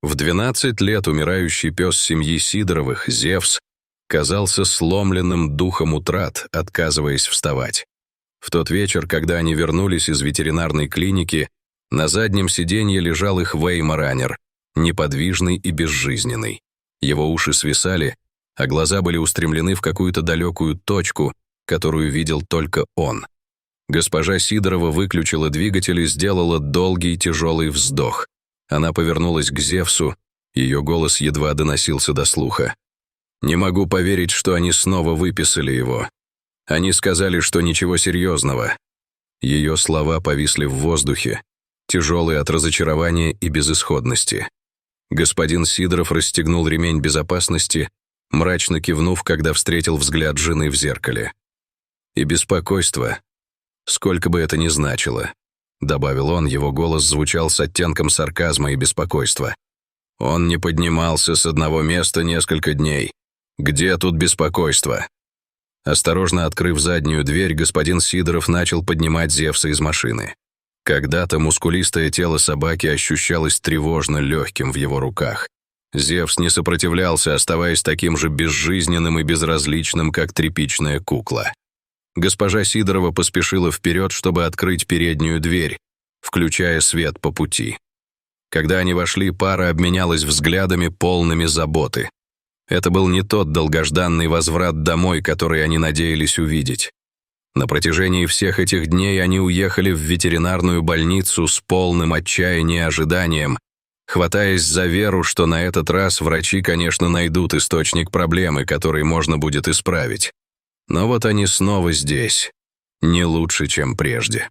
В 12 лет умирающий пес семьи Сидоровых, Зевс, казался сломленным духом утрат, отказываясь вставать. В тот вечер, когда они вернулись из ветеринарной клиники, на заднем сиденье лежал их Веймаранер, неподвижный и безжизненный. Его уши свисали, а глаза были устремлены в какую-то далекую точку, которую видел только он. Госпожа Сидорова выключила двигатель и сделала долгий тяжелый вздох. Она повернулась к Зевсу, ее голос едва доносился до слуха. «Не могу поверить, что они снова выписали его. Они сказали, что ничего серьезного». Ее слова повисли в воздухе, тяжелые от разочарования и безысходности. Господин Сидоров расстегнул ремень безопасности, мрачно кивнув, когда встретил взгляд жены в зеркале. «И беспокойство, сколько бы это ни значило», — добавил он, его голос звучал с оттенком сарказма и беспокойства. «Он не поднимался с одного места несколько дней. Где тут беспокойство?» Осторожно открыв заднюю дверь, господин Сидоров начал поднимать Зевса из машины. Когда-то мускулистое тело собаки ощущалось тревожно легким в его руках. Зевс не сопротивлялся, оставаясь таким же безжизненным и безразличным, как тряпичная кукла. Госпожа Сидорова поспешила вперед, чтобы открыть переднюю дверь, включая свет по пути. Когда они вошли, пара обменялась взглядами, полными заботы. Это был не тот долгожданный возврат домой, который они надеялись увидеть. На протяжении всех этих дней они уехали в ветеринарную больницу с полным отчаянием и ожиданием, хватаясь за веру, что на этот раз врачи, конечно, найдут источник проблемы, который можно будет исправить. Но вот они снова здесь, не лучше, чем прежде.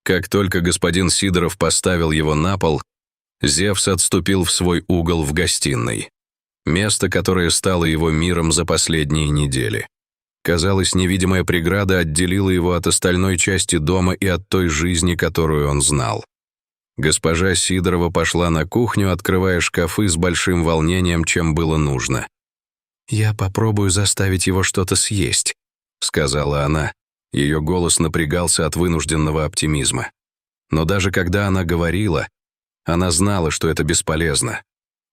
Как только господин Сидоров поставил его на пол, Зевс отступил в свой угол в гостиной. Место, которое стало его миром за последние недели. Казалось, невидимая преграда отделила его от остальной части дома и от той жизни, которую он знал. Госпожа Сидорова пошла на кухню, открывая шкафы с большим волнением, чем было нужно. «Я попробую заставить его что-то съесть», — сказала она. Ее голос напрягался от вынужденного оптимизма. Но даже когда она говорила, она знала, что это бесполезно.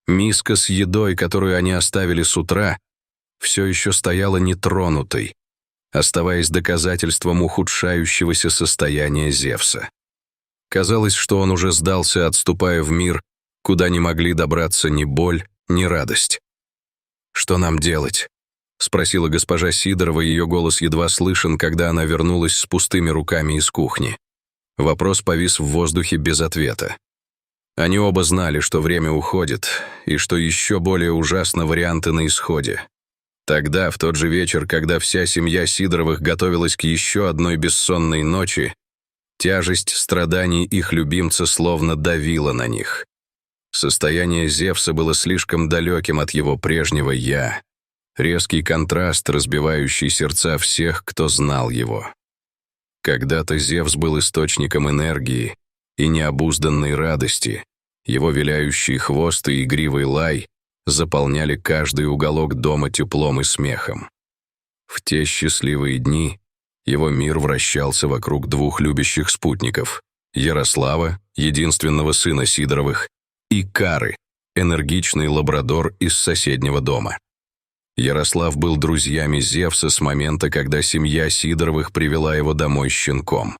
Миска с едой, которую они оставили с утра, все еще стояла нетронутой, оставаясь доказательством ухудшающегося состояния Зевса. Казалось, что он уже сдался, отступая в мир, куда не могли добраться ни боль, ни радость. «Что нам делать?» — спросила госпожа Сидорова, ее голос едва слышен, когда она вернулась с пустыми руками из кухни. Вопрос повис в воздухе без ответа. Они оба знали, что время уходит, и что еще более ужасно варианты на исходе. Тогда, в тот же вечер, когда вся семья Сидоровых готовилась к еще одной бессонной ночи, тяжесть страданий их любимца словно давила на них. Состояние Зевса было слишком далеким от его прежнего «я». Резкий контраст, разбивающий сердца всех, кто знал его. Когда-то Зевс был источником энергии и необузданной радости. Его виляющий хвост и игривый лай заполняли каждый уголок дома теплом и смехом. В те счастливые дни его мир вращался вокруг двух любящих спутников — Ярослава, единственного сына Сидоровых, и Кары, энергичный лабрадор из соседнего дома. Ярослав был друзьями Зевса с момента, когда семья Сидоровых привела его домой щенком.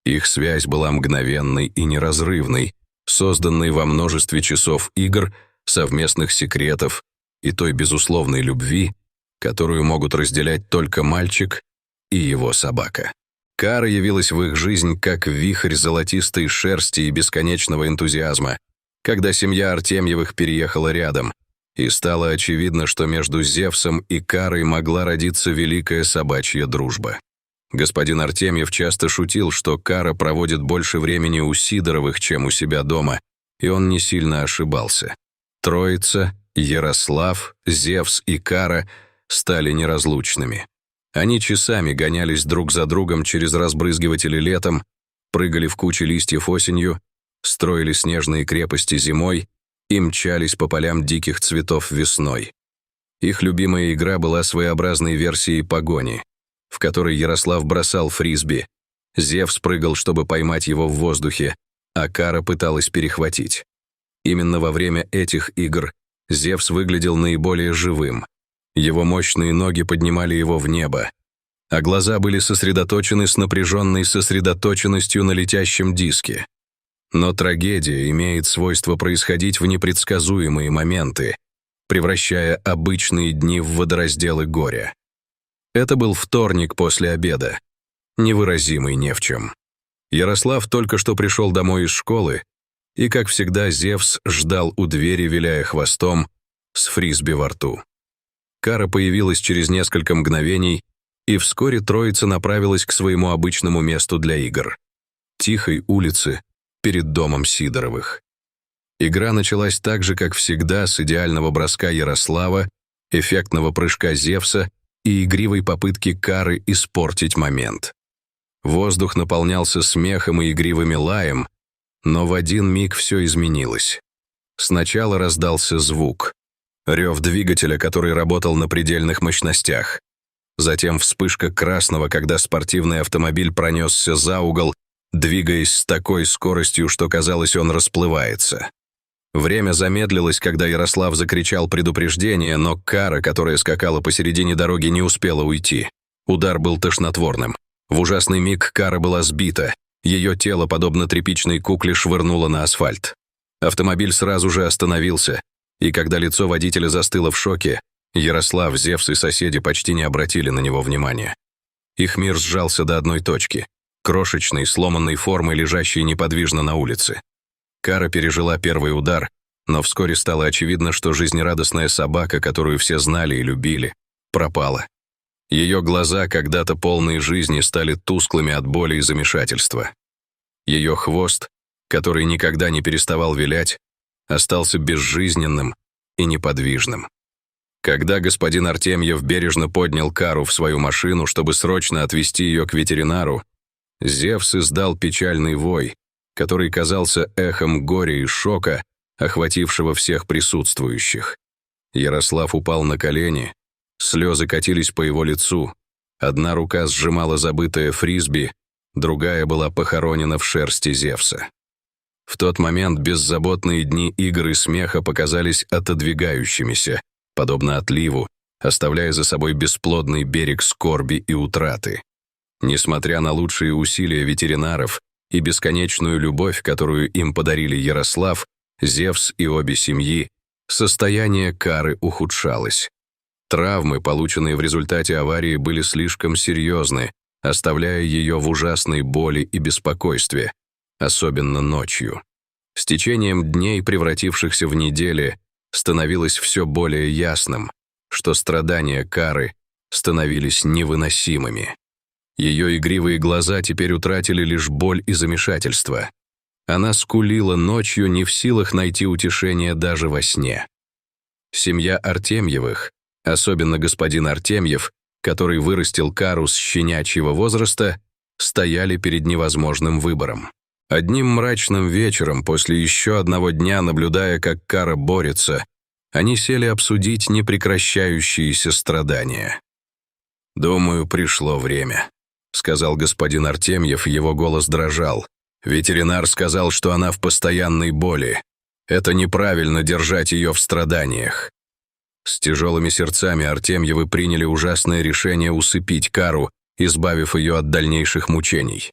Их связь была мгновенной и неразрывной, созданной во множестве часов игр, совместных секретов и той безусловной любви, которую могут разделять только мальчик и его собака. Кара явилась в их жизнь как вихрь золотистой шерсти и бесконечного энтузиазма, когда семья Артемьевых переехала рядом, и стало очевидно, что между Зевсом и Карой могла родиться великая собачья дружба. Господин Артемьев часто шутил, что Кара проводит больше времени у Сидоровых, чем у себя дома, и он не сильно ошибался. Троица, Ярослав, Зевс и Кара стали неразлучными. Они часами гонялись друг за другом через разбрызгиватели летом, прыгали в кучи листьев осенью, строили снежные крепости зимой и мчались по полям диких цветов весной. Их любимая игра была своеобразной версией погони, в которой Ярослав бросал фрисби, Зевс прыгал, чтобы поймать его в воздухе, а Кара пыталась перехватить. Именно во время этих игр Зевс выглядел наиболее живым. Его мощные ноги поднимали его в небо, а глаза были сосредоточены с напряженной сосредоточенностью на летящем диске. Но трагедия имеет свойство происходить в непредсказуемые моменты, превращая обычные дни в водоразделы горя. Это был вторник после обеда, невыразимый не в чем. Ярослав только что пришел домой из школы, и, как всегда, Зевс ждал у двери, виляя хвостом, с фрисби во рту. Кара появилась через несколько мгновений, и вскоре троица направилась к своему обычному месту для игр — тихой улице перед домом Сидоровых. Игра началась так же, как всегда, с идеального броска Ярослава, эффектного прыжка Зевса и игривой попытки Кары испортить момент. Воздух наполнялся смехом и игривыми лаем, но в один миг все изменилось. Сначала раздался звук. Рев двигателя, который работал на предельных мощностях. Затем вспышка красного, когда спортивный автомобиль пронесся за угол, двигаясь с такой скоростью, что казалось, он расплывается. Время замедлилось, когда Ярослав закричал предупреждение, но Кара, которая скакала посередине дороги, не успела уйти. Удар был тошнотворным. В ужасный миг Кара была сбита. Ее тело, подобно тряпичной кукле, швырнуло на асфальт. Автомобиль сразу же остановился, и когда лицо водителя застыло в шоке, Ярослав, Зевс и соседи почти не обратили на него внимания. Их мир сжался до одной точки, крошечной, сломанной формы, лежащей неподвижно на улице. Кара пережила первый удар, но вскоре стало очевидно, что жизнерадостная собака, которую все знали и любили, пропала. Ее глаза, когда-то полные жизни, стали тусклыми от боли и замешательства. Ее хвост, который никогда не переставал вилять, остался безжизненным и неподвижным. Когда господин Артемьев бережно поднял Кару в свою машину, чтобы срочно отвезти ее к ветеринару, Зевс издал печальный вой, который казался эхом горя и шока, охватившего всех присутствующих. Ярослав упал на колени, слезы катились по его лицу, одна рука сжимала забытое фрисби, другая была похоронена в шерсти Зевса. В тот момент беззаботные дни игр и смеха показались отодвигающимися, подобно отливу, оставляя за собой бесплодный берег скорби и утраты. Несмотря на лучшие усилия ветеринаров и бесконечную любовь, которую им подарили Ярослав, Зевс и обе семьи, состояние Кары ухудшалось. Травмы, полученные в результате аварии, были слишком серьезны, оставляя ее в ужасной боли и беспокойстве, особенно ночью. С течением дней, превратившихся в недели, становилось все более ясным, что страдания Кары становились невыносимыми. Ее игривые глаза теперь утратили лишь боль и замешательство. Она скулила ночью, не в силах найти утешение даже во сне. Семья Артемьевых, особенно господин Артемьев, который вырастил Кару с щенячьего возраста, стояли перед невозможным выбором. Одним мрачным вечером, после еще одного дня, наблюдая, как Кара борется, они сели обсудить непрекращающиеся страдания. «Думаю, пришло время», — сказал господин Артемьев, его голос дрожал. «Ветеринар сказал, что она в постоянной боли. Это неправильно держать ее в страданиях». С тяжелыми сердцами Артемьевы приняли ужасное решение усыпить Кару, избавив ее от дальнейших мучений.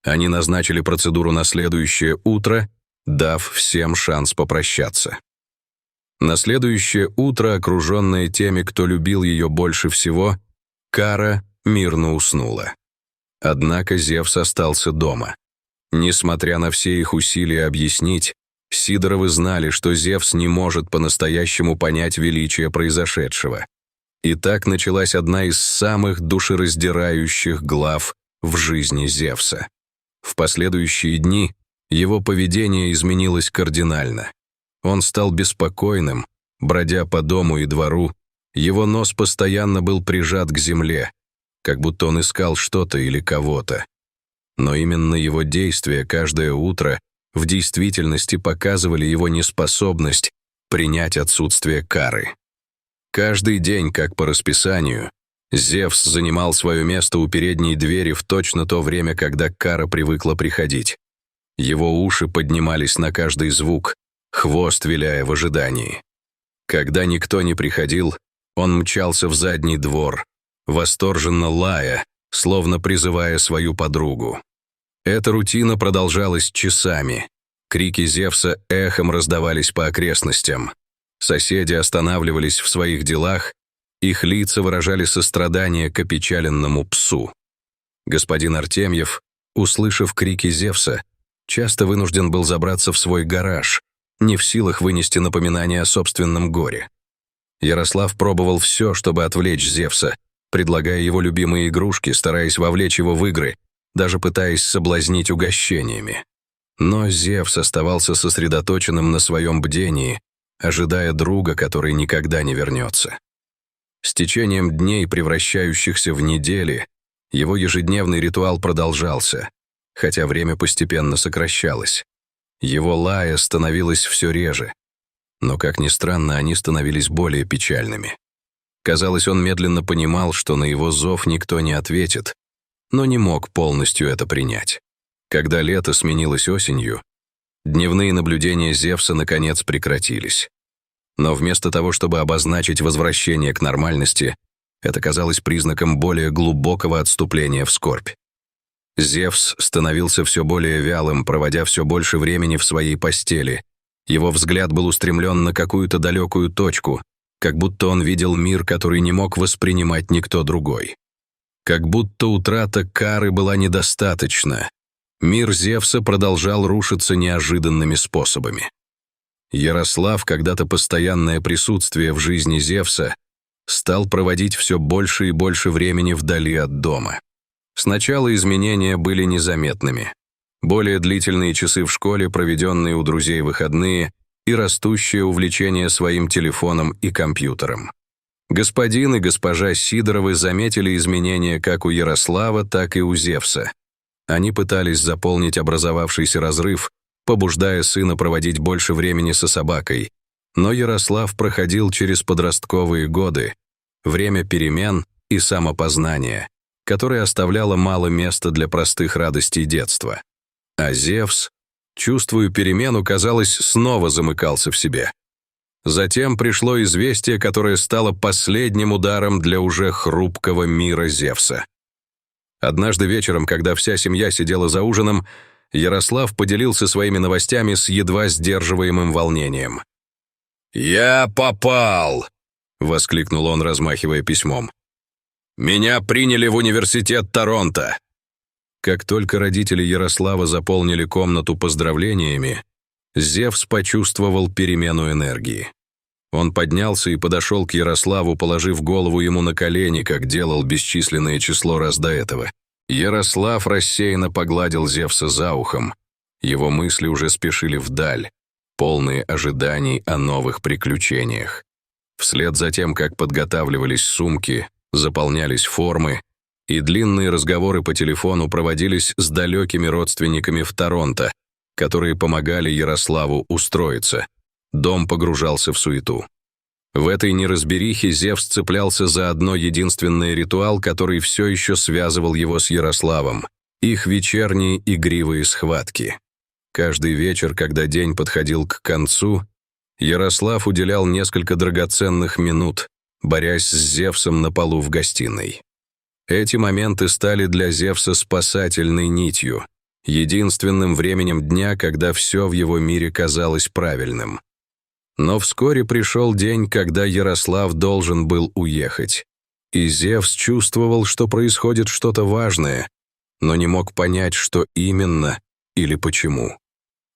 Они назначили процедуру на следующее утро, дав всем шанс попрощаться. На следующее утро, окруженная теми, кто любил ее больше всего, Кара мирно уснула. Однако Зевс остался дома. Несмотря на все их усилия объяснить, Сидоровы знали, что Зевс не может по-настоящему понять величие произошедшего. И так началась одна из самых душераздирающих глав в жизни Зевса. В последующие дни его поведение изменилось кардинально. Он стал беспокойным, бродя по дому и двору, его нос постоянно был прижат к земле, как будто он искал что-то или кого-то. Но именно его действия каждое утро в действительности показывали его неспособность принять отсутствие Кары. Каждый день, как по расписанию, Зевс занимал свое место у передней двери в точно то время, когда Кара привыкла приходить. Его уши поднимались на каждый звук, хвост виляя в ожидании. Когда никто не приходил, он мчался в задний двор, восторженно лая, словно призывая свою подругу. Эта рутина продолжалась часами. Крики Зевса эхом раздавались по окрестностям. Соседи останавливались в своих делах, их лица выражали сострадание к опечаленному псу. Господин Артемьев, услышав крики Зевса, часто вынужден был забраться в свой гараж, не в силах вынести напоминание о собственном горе. Ярослав пробовал все, чтобы отвлечь Зевса, предлагая его любимые игрушки, стараясь вовлечь его в игры, даже пытаясь соблазнить угощениями. Но Зевс оставался сосредоточенным на своем бдении, ожидая друга, который никогда не вернется. С течением дней, превращающихся в недели, его ежедневный ритуал продолжался, хотя время постепенно сокращалось. Его лая становилось все реже, но, как ни странно, они становились более печальными. Казалось, он медленно понимал, что на его зов никто не ответит, но не мог полностью это принять. Когда лето сменилось осенью, дневные наблюдения Зевса наконец прекратились. Но вместо того, чтобы обозначить возвращение к нормальности, это казалось признаком более глубокого отступления в скорбь. Зевс становился все более вялым, проводя все больше времени в своей постели. Его взгляд был устремлен на какую-то далекую точку, как будто он видел мир, который не мог воспринимать никто другой. Как будто утрата кары была недостаточна. Мир Зевса продолжал рушиться неожиданными способами. Ярослав, когда-то постоянное присутствие в жизни Зевса, стал проводить все больше и больше времени вдали от дома. Сначала изменения были незаметными. Более длительные часы в школе, проведенные у друзей выходные, и растущее увлечение своим телефоном и компьютером. Господин и госпожа Сидоровы заметили изменения как у Ярослава, так и у Зевса. Они пытались заполнить образовавшийся разрыв, побуждая сына проводить больше времени со собакой. Но Ярослав проходил через подростковые годы, время перемен и самопознания, которое оставляло мало места для простых радостей детства. А Зевс, чувствуя перемену, казалось, снова замыкался в себе. Затем пришло известие, которое стало последним ударом для уже хрупкого мира Зевса. Однажды вечером, когда вся семья сидела за ужином, Ярослав поделился своими новостями с едва сдерживаемым волнением. «Я попал!» — воскликнул он, размахивая письмом. «Меня приняли в университет Торонто!» Как только родители Ярослава заполнили комнату поздравлениями, Зевс почувствовал перемену энергии. Он поднялся и подошел к Ярославу, положив голову ему на колени, как делал бесчисленное число раз до этого. Ярослав рассеянно погладил Зевса за ухом. Его мысли уже спешили вдаль, полные ожиданий о новых приключениях. Вслед за тем, как подготавливались сумки, заполнялись формы, и длинные разговоры по телефону проводились с далекими родственниками в Торонто, которые помогали Ярославу устроиться. Дом погружался в суету. В этой неразберихе Зевс цеплялся за одно единственное ритуал, который все еще связывал его с Ярославом — их вечерние игривые схватки. Каждый вечер, когда день подходил к концу, Ярослав уделял несколько драгоценных минут, борясь с Зевсом на полу в гостиной. Эти моменты стали для Зевса спасательной нитью, единственным временем дня, когда все в его мире казалось правильным. Но вскоре пришел день, когда Ярослав должен был уехать. И Зевс чувствовал, что происходит что-то важное, но не мог понять, что именно или почему.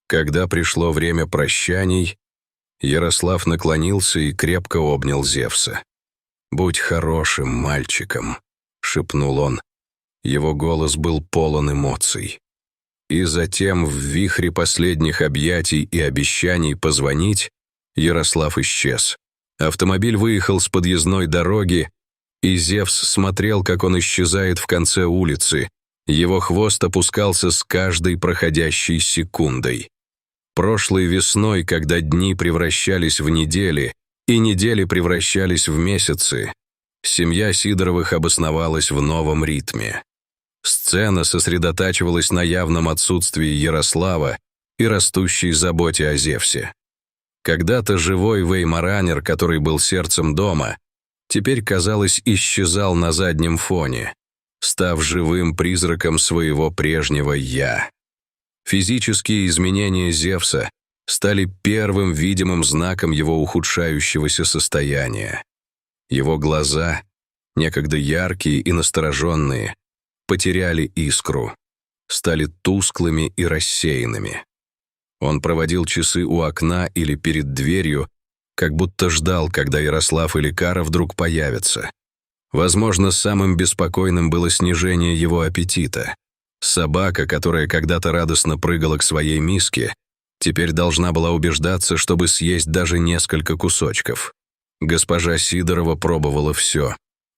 Когда пришло время прощаний, Ярослав наклонился и крепко обнял Зевса. «Будь хорошим мальчиком», — шепнул он. Его голос был полон эмоций. И затем, в вихре последних объятий и обещаний позвонить, Ярослав исчез. Автомобиль выехал с подъездной дороги, и Зевс смотрел, как он исчезает в конце улицы. Его хвост опускался с каждой проходящей секундой. Прошлой весной, когда дни превращались в недели, и недели превращались в месяцы, семья Сидоровых обосновалась в новом ритме. Сцена сосредотачивалась на явном отсутствии Ярослава и растущей заботе о Зевсе. Когда-то живой Веймаранер, который был сердцем дома, теперь, казалось, исчезал на заднем фоне, став живым призраком своего прежнего «я». Физические изменения Зевса стали первым видимым знаком его ухудшающегося состояния. Его глаза, некогда яркие и настороженные, потеряли искру, стали тусклыми и рассеянными. Он проводил часы у окна или перед дверью, как будто ждал, когда Ярослав или Кара вдруг появятся. Возможно, самым беспокойным было снижение его аппетита. Собака, которая когда-то радостно прыгала к своей миске, теперь должна была убеждаться, чтобы съесть даже несколько кусочков. Госпожа Сидорова пробовала все.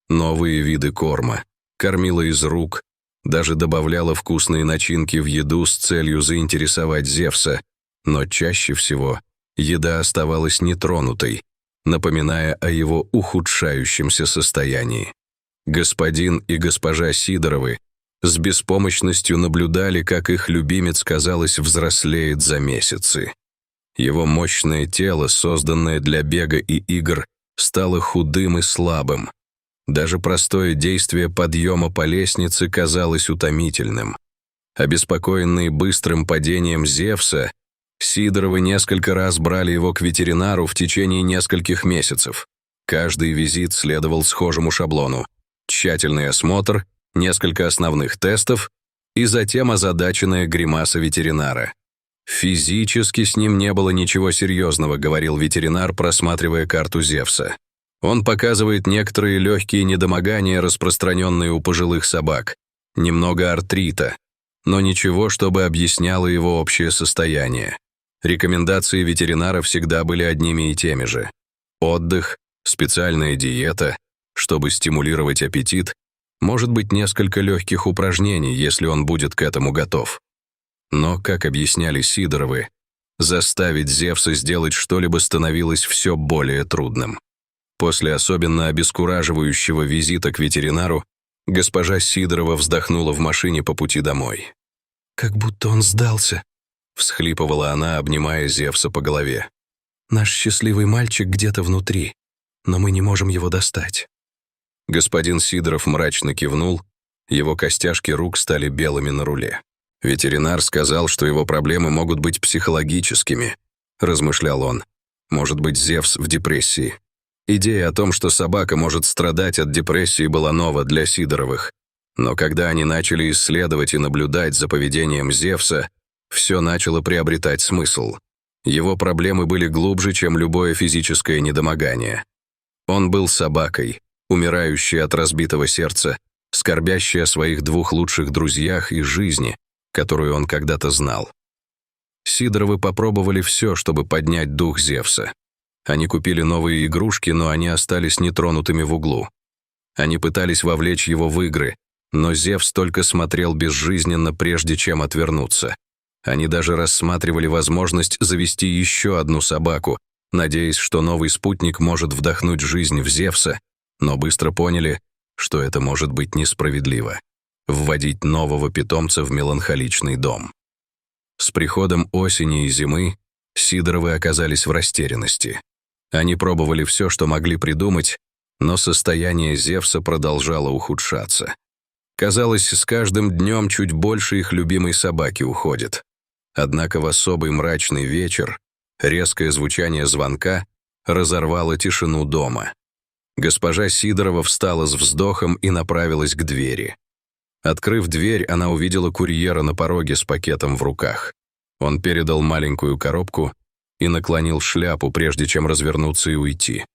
Новые виды корма, кормила из рук, даже добавляла вкусные начинки в еду с целью заинтересовать Зевса, но чаще всего еда оставалась нетронутой, напоминая о его ухудшающемся состоянии. Господин и госпожа Сидоровы с беспомощностью наблюдали, как их любимец, казалось, взрослеет за месяцы. Его мощное тело, созданное для бега и игр, стало худым и слабым. Даже простое действие подъема по лестнице казалось утомительным. Обеспокоенные быстрым падением Зевса, Сидоровы несколько раз брали его к ветеринару в течение нескольких месяцев. Каждый визит следовал схожему шаблону: тщательный осмотр, несколько основных тестов и затем озадаченная гримаса ветеринара. «Физически с ним не было ничего серьезного», — говорил ветеринар, просматривая карту Зевса. «Он показывает некоторые легкие недомогания, распространенные у пожилых собак, немного артрита, но ничего, чтобы объясняло его общее состояние. Рекомендации ветеринара всегда были одними и теми же. Отдых, специальная диета, чтобы стимулировать аппетит, может быть, несколько легких упражнений, если он будет к этому готов. Но, как объясняли Сидоровы, заставить Зевса сделать что-либо становилось все более трудным. После особенно обескураживающего визита к ветеринару госпожа Сидорова вздохнула в машине по пути домой. «Как будто он сдался», — всхлипывала она, обнимая Зевса по голове. «Наш счастливый мальчик где-то внутри, но мы не можем его достать». Господин Сидоров мрачно кивнул, его костяшки рук стали белыми на руле. «Ветеринар сказал, что его проблемы могут быть психологическими», — размышлял он. «Может быть, Зевс в депрессии». Идея о том, что собака может страдать от депрессии, была нова для Сидоровых. Но когда они начали исследовать и наблюдать за поведением Зевса, все начало приобретать смысл. Его проблемы были глубже, чем любое физическое недомогание. Он был собакой, умирающей от разбитого сердца, скорбящей о своих двух лучших друзьях и жизни, которую он когда-то знал. Сидоровы попробовали все, чтобы поднять дух Зевса. Они купили новые игрушки, но они остались нетронутыми в углу. Они пытались вовлечь его в игры, но Зевс только смотрел безжизненно, прежде чем отвернуться. Они даже рассматривали возможность завести еще одну собаку, надеясь, что новый спутник может вдохнуть жизнь в Зевса, но быстро поняли, что это может быть несправедливо — вводить нового питомца в меланхоличный дом. С приходом осени и зимы Сидоровы оказались в растерянности. Они пробовали все, что могли придумать, но состояние Зевса продолжало ухудшаться. Казалось, с каждым днем чуть больше их любимой собаки уходит. Однако в особый мрачный вечер резкое звучание звонка разорвало тишину дома. Госпожа Сидорова встала с вздохом и направилась к двери. Открыв дверь, она увидела курьера на пороге с пакетом в руках. Он передал маленькую коробку и наклонил шляпу, прежде чем развернуться и уйти.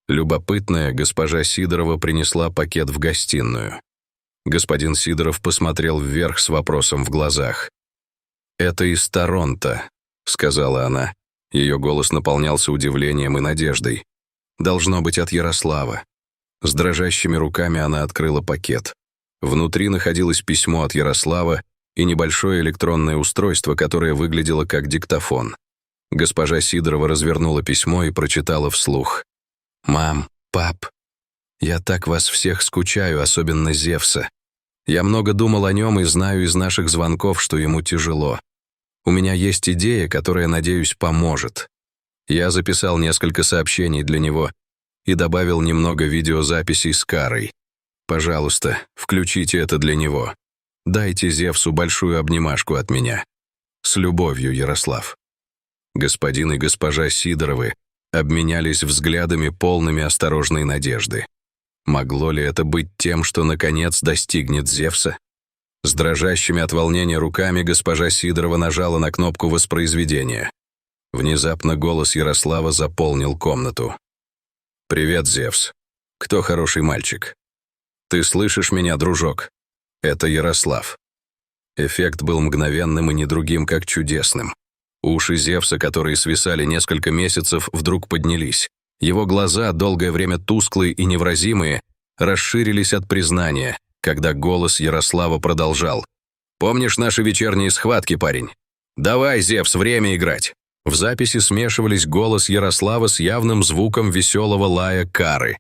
Любопытная госпожа Сидорова принесла пакет в гостиную. Господин Сидоров посмотрел вверх с вопросом в глазах. «Это из Торонто», — сказала она. Ее голос наполнялся удивлением и надеждой. «Должно быть от Ярослава». С дрожащими руками она открыла пакет. Внутри находилось письмо от Ярослава и небольшое электронное устройство, которое выглядело как диктофон. Госпожа Сидорова развернула письмо и прочитала вслух. «Мам, пап, я так вас всех скучаю, особенно Зевса. Я много думал о нем и знаю из наших звонков, что ему тяжело. У меня есть идея, которая, надеюсь, поможет. Я записал несколько сообщений для него и добавил немного видеозаписей с Карой. Пожалуйста, включите это для него. Дайте Зевсу большую обнимашку от меня. С любовью, Ярослав». Господин и госпожа Сидоровы обменялись взглядами, полными осторожной надежды. Могло ли это быть тем, что наконец достигнет Зевса? С дрожащими от волнения руками госпожа Сидорова нажала на кнопку воспроизведения. Внезапно голос Ярослава заполнил комнату. «Привет, Зевс. Кто хороший мальчик? Ты слышишь меня, дружок? Это Ярослав». Эффект был мгновенным и не другим, как чудесным. Уши Зевса, которые свисали несколько месяцев, вдруг поднялись. Его глаза, долгое время тусклые и невразимые, расширились от признания, когда голос Ярослава продолжал. «Помнишь наши вечерние схватки, парень? Давай, Зевс, время играть!» В записи смешивались голос Ярослава с явным звуком веселого лая Кары.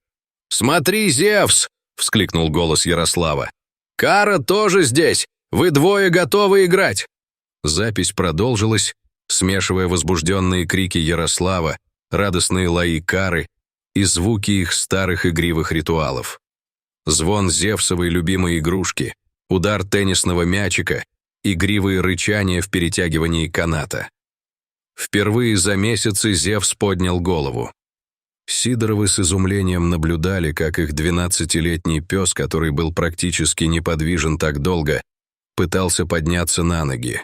«Смотри, Зевс!» — вскликнул голос Ярослава. «Кара тоже здесь! Вы двое готовы играть!» Запись продолжилась, смешивая возбужденные крики Ярослава, радостные лаи Кары и звуки их старых игривых ритуалов. Звон Зевсовой любимой игрушки, удар теннисного мячика, игривые рычания в перетягивании каната. Впервые за месяцы Зевс поднял голову. Сидоровы с изумлением наблюдали, как их 12-летний пес, который был практически неподвижен так долго, пытался подняться на ноги.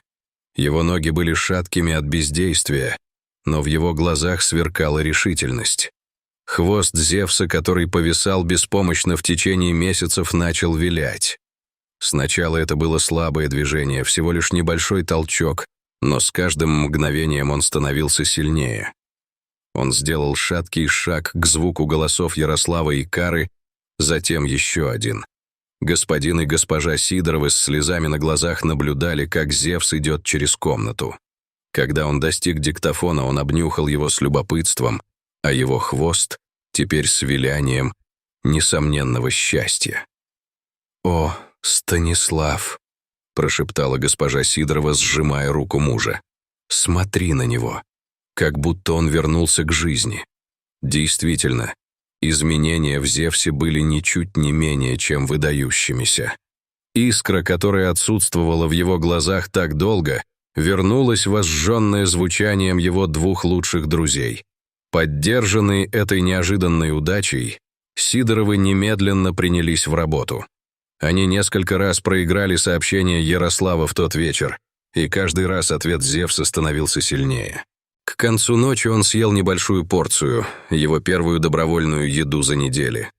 Его ноги были шаткими от бездействия, но в его глазах сверкала решительность. Хвост Зевса, который повисал беспомощно в течение месяцев, начал вилять. Сначала это было слабое движение, всего лишь небольшой толчок, но с каждым мгновением он становился сильнее. Он сделал шаткий шаг к звуку голосов Ярослава и Кары, затем еще один. Господин и госпожа Сидоровы с слезами на глазах наблюдали, как Зевс идет через комнату. Когда он достиг диктофона, он обнюхал его с любопытством, а его хвост теперь с вилянием несомненного счастья. «О, Станислав!» — прошептала госпожа Сидорова, сжимая руку мужа. «Смотри на него!» Как будто он вернулся к жизни. Действительно, изменения в Зевсе были ничуть не менее, чем выдающимися. Искра, которая отсутствовала в его глазах так долго, вернулась, возжженная звучанием его двух лучших друзей. Поддержанные этой неожиданной удачей, Сидоровы немедленно принялись в работу. Они несколько раз проиграли сообщение Ярослава в тот вечер, и каждый раз ответ Зевса становился сильнее. К концу ночи он съел небольшую порцию, его первую добровольную еду за неделю.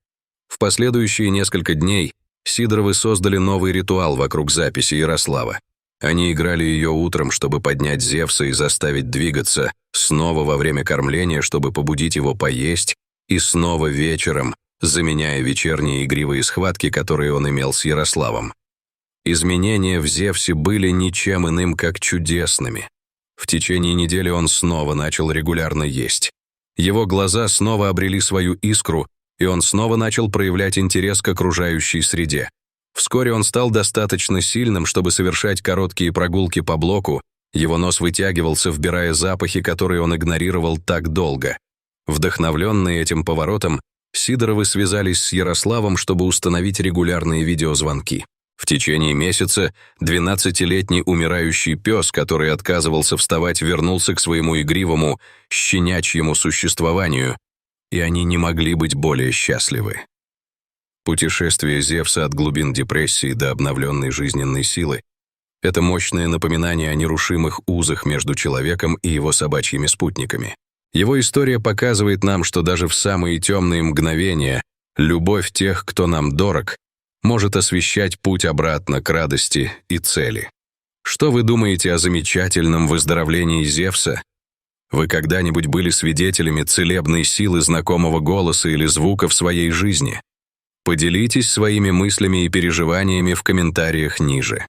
В последующие несколько дней Сидоровы создали новый ритуал вокруг записи Ярослава. Они играли ее утром, чтобы поднять Зевса и заставить двигаться, снова во время кормления, чтобы побудить его поесть, и снова вечером, заменяя вечерние игривые схватки, которые он имел с Ярославом. Изменения в Зевсе были ничем иным, как чудесными. В течение недели он снова начал регулярно есть. Его глаза снова обрели свою искру, и он снова начал проявлять интерес к окружающей среде. Вскоре он стал достаточно сильным, чтобы совершать короткие прогулки по блоку, его нос вытягивался, вбирая запахи, которые он игнорировал так долго. Вдохновленные этим поворотом, Сидоровы связались с Ярославом, чтобы установить регулярные видеозвонки. В течение месяца 12-летний умирающий пес, который отказывался вставать, вернулся к своему игривому, щенячьему существованию, и они не могли быть более счастливы. Путешествие Зевса от глубин депрессии до обновленной жизненной силы — это мощное напоминание о нерушимых узах между человеком и его собачьими спутниками. Его история показывает нам, что даже в самые темные мгновения любовь тех, кто нам дорог, может освещать путь обратно к радости и цели. Что вы думаете о замечательном выздоровлении Зевса? Вы когда-нибудь были свидетелями целебной силы знакомого голоса или звука в своей жизни? Поделитесь своими мыслями и переживаниями в комментариях ниже.